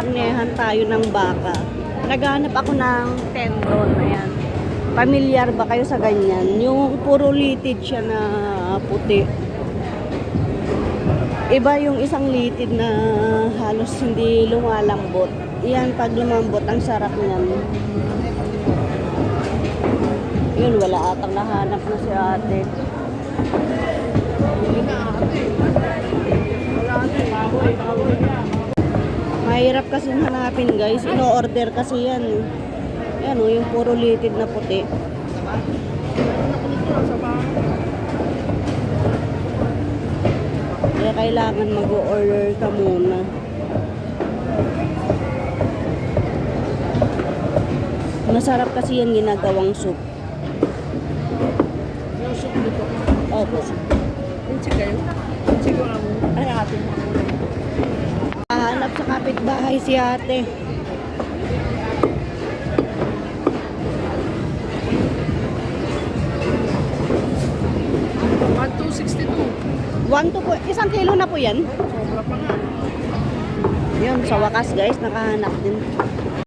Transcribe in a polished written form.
karnehan tayo ng baka. Naghahanap ako ng tendon. Ayan. Pamilyar ba kayo sa ganyan? Yung puro litid siya na puti. Iba yung isang litid na halos hindi lumalambot. Yan, pag lumambot, ang sarap niyan. Yun, wala atang nahanap na si ate. Mahirap kasi hanapin guys. Ino-order kasi yan. Yan o, yung puro litid na puti. Kaya kailangan mag-order ka muna. Masarap kasi yan ginagawang soup. Yung soup nito. Opo. Pinsi kayo? Pinsi ko lang. Ay, ate mo. Hanap sa kapitbahay si ate. $1 po. Isang kilo na po yan. Sobra pa nga. Yun, sa wakas guys, nakahanap din.